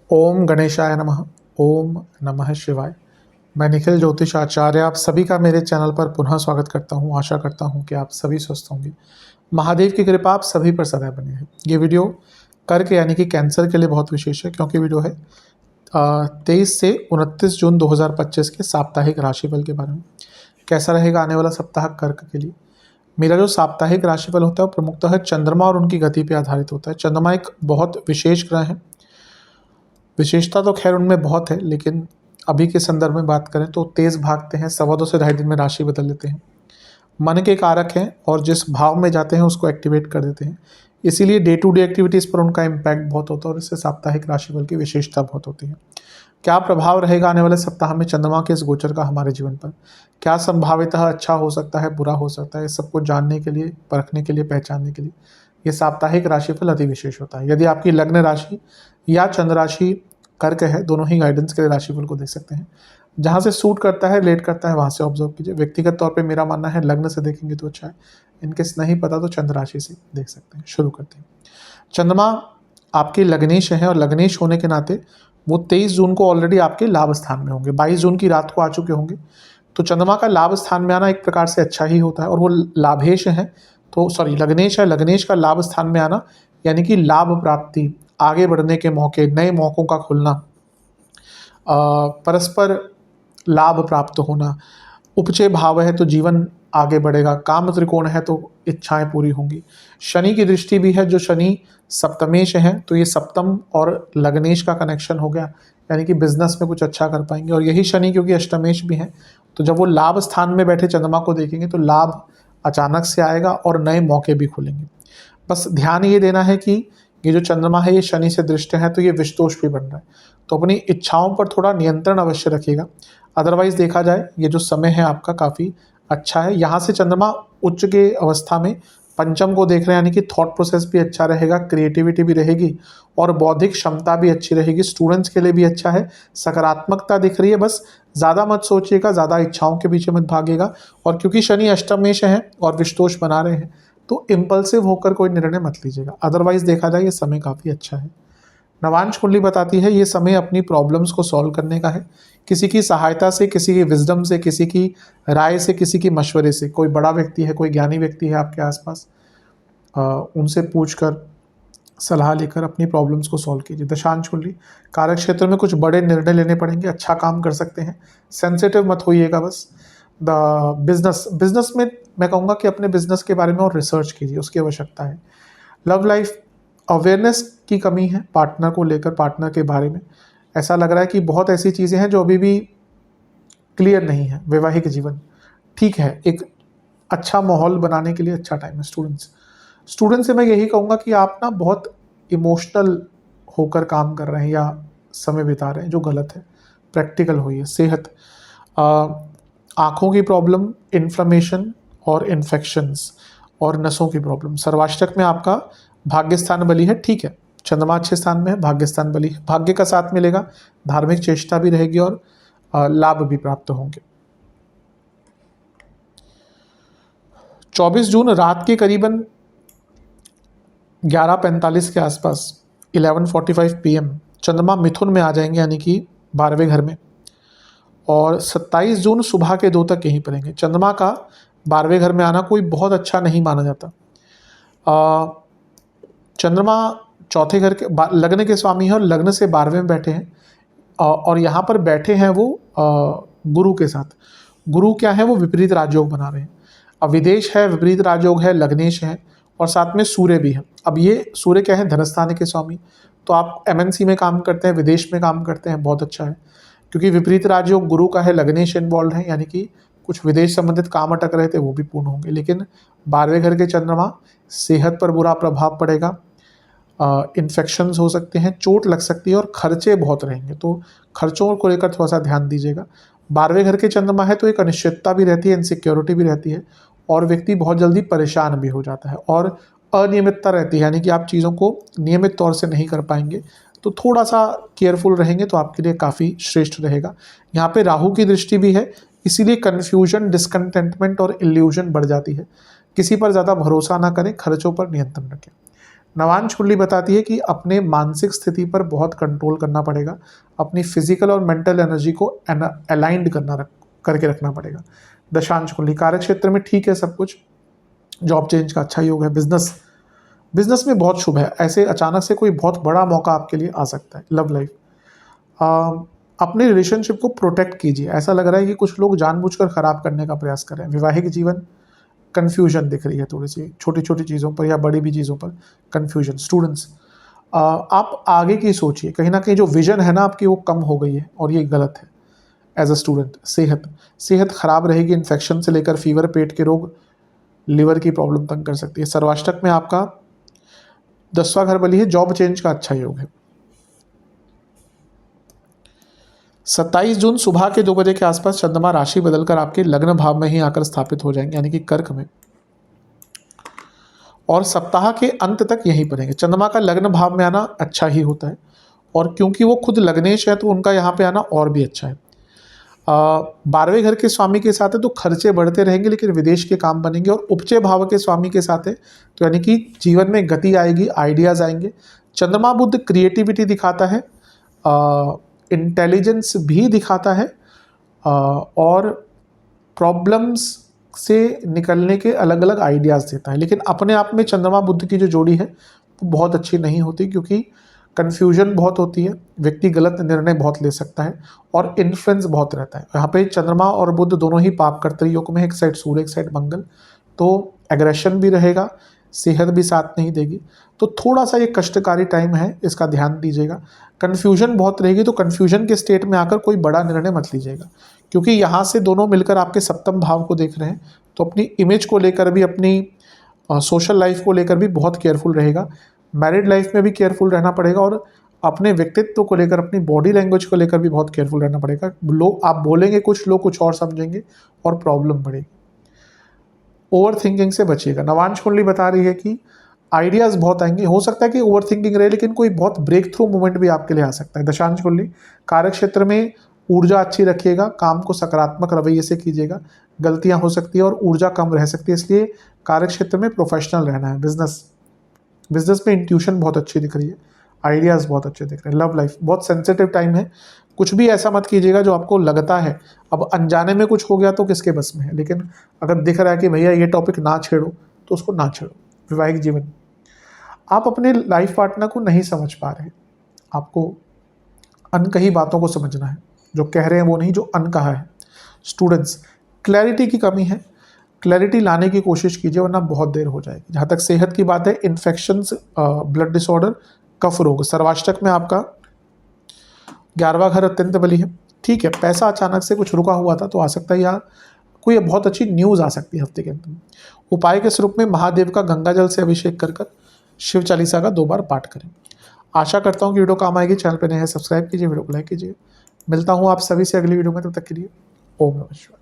ओम गणेशाय नमः। ओम नमः शिवाय। मैं निखिल ज्योतिष आचार्य आप सभी का मेरे चैनल पर पुनः स्वागत करता हूं। आशा करता हूं कि आप सभी स्वस्थ होंगे। महादेव की कृपा आप सभी पर सदैव बनी है। ये वीडियो कर्क यानी कि कैंसर के लिए बहुत विशेष है, क्योंकि वीडियो है 23 से 29 जून 2025 के साप्ताहिक राशिफल के बारे में। कैसा रहेगा आने वाला सप्ताह कर्क के लिए। मेरा जो साप्ताहिक राशिफल होता है वो प्रमुखतः चंद्रमा और उनकी गति पर आधारित होता है। चंद्रमा एक बहुत विशेष ग्रह है। विशेषता तो खैर उनमें बहुत है, लेकिन अभी के संदर्भ में बात करें तो तेज भागते हैं, 2.25 से 2.5 दिन में राशि बदल लेते हैं। मन के कारक हैं और जिस भाव में जाते हैं उसको एक्टिवेट कर देते हैं। इसीलिए डे टू डे एक्टिविटीज़ पर उनका इम्पैक्ट बहुत होता है और इससे साप्ताहिक राशिफल की विशेषता बहुत होती है। क्या प्रभाव रहेगा आने वाले सप्ताह में चंद्रमा के इस गोचर का हमारे जीवन पर? क्या संभावितः अच्छा हो सकता है, बुरा हो सकता है? इस सबको जानने के लिए, परखने के लिए, पहचानने के लिए ये साप्ताहिक राशिफल अति विशेष होता है। यदि आपकी लग्न राशि या चंद्र राशि कर्क है, दोनों ही गाइडेंस के लिए राशिफल को देख सकते हैं। जहाँ से सूट करता है, लेट करता है, वहाँ से ऑब्जर्व कीजिए। व्यक्तिगत तौर पे मेरा मानना है लग्न से देखेंगे तो अच्छा है। इनकेस नहीं पता तो चंद्र राशि से देख सकते हैं। शुरू करते हैं। चंद्रमा आपके लग्नेश हैं और लग्नेश होने के नाते वो 23 जून को ऑलरेडी आपके लाभ स्थान में होंगे। 22 जून की रात को आ चुके होंगे। तो चंद्रमा का लाभ स्थान में आना एक प्रकार से अच्छा ही होता है, और वो लाभेश है, तो सॉरी लग्नेश है। लग्नेश का लाभ स्थान में आना यानी कि लाभ प्राप्ति, आगे बढ़ने के मौके, नए मौक़ों का खुलना, परस्पर लाभ प्राप्त होना। उपचय भाव है तो जीवन आगे बढ़ेगा। काम त्रिकोण है तो इच्छाएं पूरी होंगी। शनि की दृष्टि भी है, जो शनि सप्तमेश है, तो ये सप्तम और लग्नेश का कनेक्शन हो गया, यानी कि बिजनेस में कुछ अच्छा कर पाएंगे। और यही शनि क्योंकि अष्टमेश भी है, तो जब वो लाभ स्थान में बैठे चंद्रमा को देखेंगे तो लाभ अचानक से आएगा और नए मौके भी खुलेंगे। बस ध्यान ये देना है कि ये जो चंद्रमा है ये शनि से दृष्ट है, तो ये विषदोष भी बन रहा है, तो अपनी इच्छाओं पर थोड़ा नियंत्रण अवश्य रखिएगा। अदरवाइज देखा जाए ये जो समय है आपका काफ़ी अच्छा है। यहाँ से चंद्रमा उच्च के अवस्था में पंचम को देख रहे हैं, यानी कि थॉट प्रोसेस भी अच्छा रहेगा, क्रिएटिविटी भी रहेगी और बौद्धिक क्षमता भी अच्छी रहेगी। स्टूडेंट्स के लिए भी अच्छा है, सकारात्मकता दिख रही है। बस ज़्यादा मत सोचिएगा, ज़्यादा इच्छाओं के पीछे मत भागिएगा। और क्योंकि शनि अष्टमेश है और विषदोष बना रहे हैं, तो इम्पल्सिव होकर कोई निर्णय मत लीजिएगा। अदरवाइज देखा जाए ये समय काफ़ी अच्छा है। नवांश कुंडली बताती है ये समय अपनी प्रॉब्लम्स को सॉल्व करने का है। किसी की सहायता से, किसी की विजडम से, किसी की राय से, किसी की मशवरे से, कोई बड़ा व्यक्ति है, कोई ज्ञानी व्यक्ति है आपके आसपास, उनसे पूछकर, सलाह लेकर अपनी प्रॉब्लम्स को सॉल्व कीजिए। दशांश कुंडली कार्य क्षेत्र में कुछ बड़े निर्णय लेने पड़ेंगे, अच्छा काम कर सकते हैं, सेंसिटिव मत होइएगा। बस बिजनेस में मैं कहूँगा कि अपने बिजनेस के बारे में और रिसर्च कीजिए, उसकी आवश्यकता है। लव लाइफ अवेयरनेस की कमी है पार्टनर को लेकर, पार्टनर के बारे में ऐसा लग रहा है कि बहुत ऐसी चीज़ें हैं जो अभी भी क्लियर नहीं है। वैवाहिक जीवन ठीक है, एक अच्छा माहौल बनाने के लिए अच्छा टाइम है। स्टूडेंट्स से मैं यही कहूँगा कि आप ना बहुत इमोशनल होकर काम कर रहे हैं या समय बिता रहे हैं, जो गलत है। प्रैक्टिकल होइए। सेहत, आँखों की प्रॉब्लम, इन्फ्लेमेशन और इन्फेक्शंस और नसों की प्रॉब्लम। सर्वाष्टक में आपका भाग्य स्थान बली है, ठीक है, चंद्रमा अच्छे स्थान में है, भाग्य स्थान बली है, भाग्य का साथ मिलेगा, धार्मिक चेष्टा भी रहेगी और लाभ भी प्राप्त होंगे। 24 जून रात के करीबन 11:45 के आसपास 11:45 PM चंद्रमा मिथुन में आ जाएंगे, यानी कि 12वें घर में, और 27 जून सुबह के 2 तक यहीं पर रहेंगे। चंद्रमा का 12वें घर में आना कोई बहुत अच्छा नहीं माना जाता। चंद्रमा चौथे घर के लग्न के स्वामी है और लग्न से 12वें में बैठे हैं, और यहाँ पर बैठे हैं वो गुरु के साथ। गुरु क्या है, वो विपरीत राजयोग बना रहे हैं। अब विदेश है, विपरीत राजयोग है, लग्नेश है और साथ में सूर्य भी है। अब ये सूर्य क्या है, धनस्थान के स्वामी, तो आप MNC में काम करते हैं, विदेश में काम करते हैं, बहुत अच्छा है। क्योंकि विपरीत राजयोग गुरु का है, लग्नेश इन्वॉल्व है, यानी कि कुछ विदेश संबंधित काम अटक रहे थे वो भी पूर्ण होंगे। लेकिन 12वें घर के चंद्रमा, सेहत पर बुरा प्रभाव पड़ेगा, इन्फेक्शंस हो सकते हैं, चोट लग सकती है और खर्चे बहुत रहेंगे, तो खर्चों को लेकर थोड़ा सा ध्यान दीजिएगा। 12वें घर के चंद्रमा है तो एक अनिश्चितता भी रहती है, इनसिक्योरिटी भी रहती है और व्यक्ति बहुत जल्दी परेशान भी हो जाता है और अनियमितता रहती है, यानी कि आप चीज़ों को नियमित तौर से नहीं कर पाएंगे। तो थोड़ा सा केयरफुल रहेंगे तो आपके लिए काफ़ी श्रेष्ठ रहेगा। यहाँ पे राहु की दृष्टि भी है, इसीलिए कन्फ्यूजन, डिस्कंटेंटमेंट और इल्यूजन बढ़ जाती है। किसी पर ज़्यादा भरोसा ना करें, खर्चों पर नियंत्रण रखें। नवांश कुंडली बताती है कि अपने मानसिक स्थिति पर बहुत कंट्रोल करना पड़ेगा, अपनी फिजिकल और मेंटल एनर्जी को अलाइंड करके रखना पड़ेगा। दशांश कुंडली कार्य क्षेत्र में ठीक है सब कुछ, जॉब चेंज का अच्छा योग है, बिजनेस में बहुत शुभ है, ऐसे अचानक से कोई बहुत बड़ा मौका आपके लिए आ सकता है। लव लाइफ, अपने रिलेशनशिप को प्रोटेक्ट कीजिए, ऐसा लग रहा है कि कुछ लोग जानबूझकर खराब करने का प्रयास कर रहे हैं। वैवाहिक जीवन, कन्फ्यूजन दिख रही है थोड़ी सी छोटी छोटी चीज़ों पर या बड़ी भी चीज़ों पर कन्फ्यूजन। स्टूडेंट्स, आप आगे की सोचिए, कहीं ना कहीं जो विजन है ना आपकी वो कम हो गई है और ये गलत है। एज अ स्टूडेंट, सेहत खराब रहेगी, इन्फेक्शन से लेकर फीवर, पेट के रोग, लिवर की प्रॉब्लम तंग कर सकती है। सर्वाष्टक में आपका 10वां घर बली है, जॉब चेंज का अच्छा योग है। 27 जून सुबह के 2 बजे के आसपास चंद्रमा राशि बदलकर आपके लग्न भाव में ही आकर स्थापित हो जाएंगे, यानी कि कर्क में, और सप्ताह के अंत तक यहीं पर रहेंगे। चंद्रमा का लग्न भाव में आना अच्छा ही होता है, और क्योंकि वो खुद लग्नेश है तो उनका यहाँ पे आना और भी अच्छा है। 12वें घर के स्वामी के साथ है तो खर्चे बढ़ते रहेंगे, लेकिन विदेश के काम बनेंगे। और उपचय भाव के स्वामी के साथ है तो यानी कि जीवन में गति आएगी, आइडियाज़ आएंगे। चंद्रमा बुध क्रिएटिविटी दिखाता है, इंटेलिजेंस भी दिखाता है, और प्रॉब्लम्स से निकलने के अलग अलग आइडियाज़ देता है। लेकिन अपने आप में चंद्रमा बुध की जो जोड़ी है वो बहुत अच्छी नहीं होती, क्योंकि कन्फ्यूजन बहुत होती है, व्यक्ति गलत निर्णय बहुत ले सकता है, और इन्फ्लुएंस बहुत रहता है। यहाँ पे चंद्रमा और बुध दोनों ही पाप कर्तरी योग में, एक साइड सूर्य एक साइड मंगल, तो एग्रेशन भी रहेगा, सेहत भी साथ नहीं देगी, तो थोड़ा सा ये कष्टकारी टाइम है, इसका ध्यान दीजिएगा। कन्फ्यूजन बहुत रहेगी, तो कन्फ्यूजन के स्टेट में आकर कोई बड़ा निर्णय मत लीजिएगा, क्योंकि यहाँ से दोनों मिलकर आपके सप्तम भाव को देख रहे हैं, तो अपनी इमेज को लेकर भी, अपनी सोशल लाइफ को लेकर भी बहुत केयरफुल रहेगा। मैरिड लाइफ में भी केयरफुल रहना पड़ेगा, और अपने व्यक्तित्व को लेकर, अपनी बॉडी लैंग्वेज को लेकर भी बहुत केयरफुल रहना पड़ेगा। लोग आप बोलेंगे कुछ, लोग कुछ और समझेंगे और प्रॉब्लम बढ़ेगी। ओवर थिंकिंग से बचिएगा। नवांश कुंडली बता रही है कि आइडियाज़ बहुत आएंगे, हो सकता है कि ओवर थिंकिंग रहे, लेकिन कोई बहुत ब्रेक थ्रू मोमेंट भी आपके लिए आ सकता है। दशांश कुंडली कार्य क्षेत्र में ऊर्जा अच्छी रखिएगा, काम को सकारात्मक रवैये से कीजिएगा, गलतियां हो सकती है और ऊर्जा कम रह सकती है, इसलिए कार्य क्षेत्र में प्रोफेशनल रहना है। बिजनेस में इंट्यूशन बहुत अच्छी दिख रही है, आइडियाज़ बहुत अच्छे दिख रहे हैं। लव लाइफ बहुत सेंसिटिव टाइम है, कुछ भी ऐसा मत कीजिएगा जो आपको लगता है, अब अनजाने में कुछ हो गया तो किसके बस में है, लेकिन अगर दिख रहा है कि भैया ये टॉपिक ना छेड़ो तो उसको ना छेड़ो। वैवाहिक जीवन, आप अपने लाइफ पार्टनर को नहीं समझ पा रहे, आपको अनकही बातों को समझना है, जो कह रहे हैं वो नहीं, जो अनकहा है। स्टूडेंट्स, क्लैरिटी की कमी है, क्लैरिटी लाने की कोशिश कीजिए, वरना बहुत देर हो जाएगी। जहाँ तक सेहत की बात है, इन्फेक्शंस, ब्लड डिसऑर्डर, कफ रोग। सर्वाष्टक में आपका 11वां घर अत्यंत बली है, ठीक है। पैसा अचानक से कुछ रुका हुआ था तो आ सकता है, या कोई बहुत अच्छी न्यूज़ आ सकती है हफ्ते के अंत में। उपाय के स्वरूप में महादेव का गंगा जल से अभिषेक कर शिव चालीसा का 2 बार पाठ करें। आशा करता हूँ कि वीडियो काम आएगी। चैनल पर नए हैं, सब्सक्राइब कीजिए, वीडियो को लाइक कीजिए। मिलता हूँ आप सभी से अगली वीडियो में, तब तक के लिए ओम नमः शिवाय।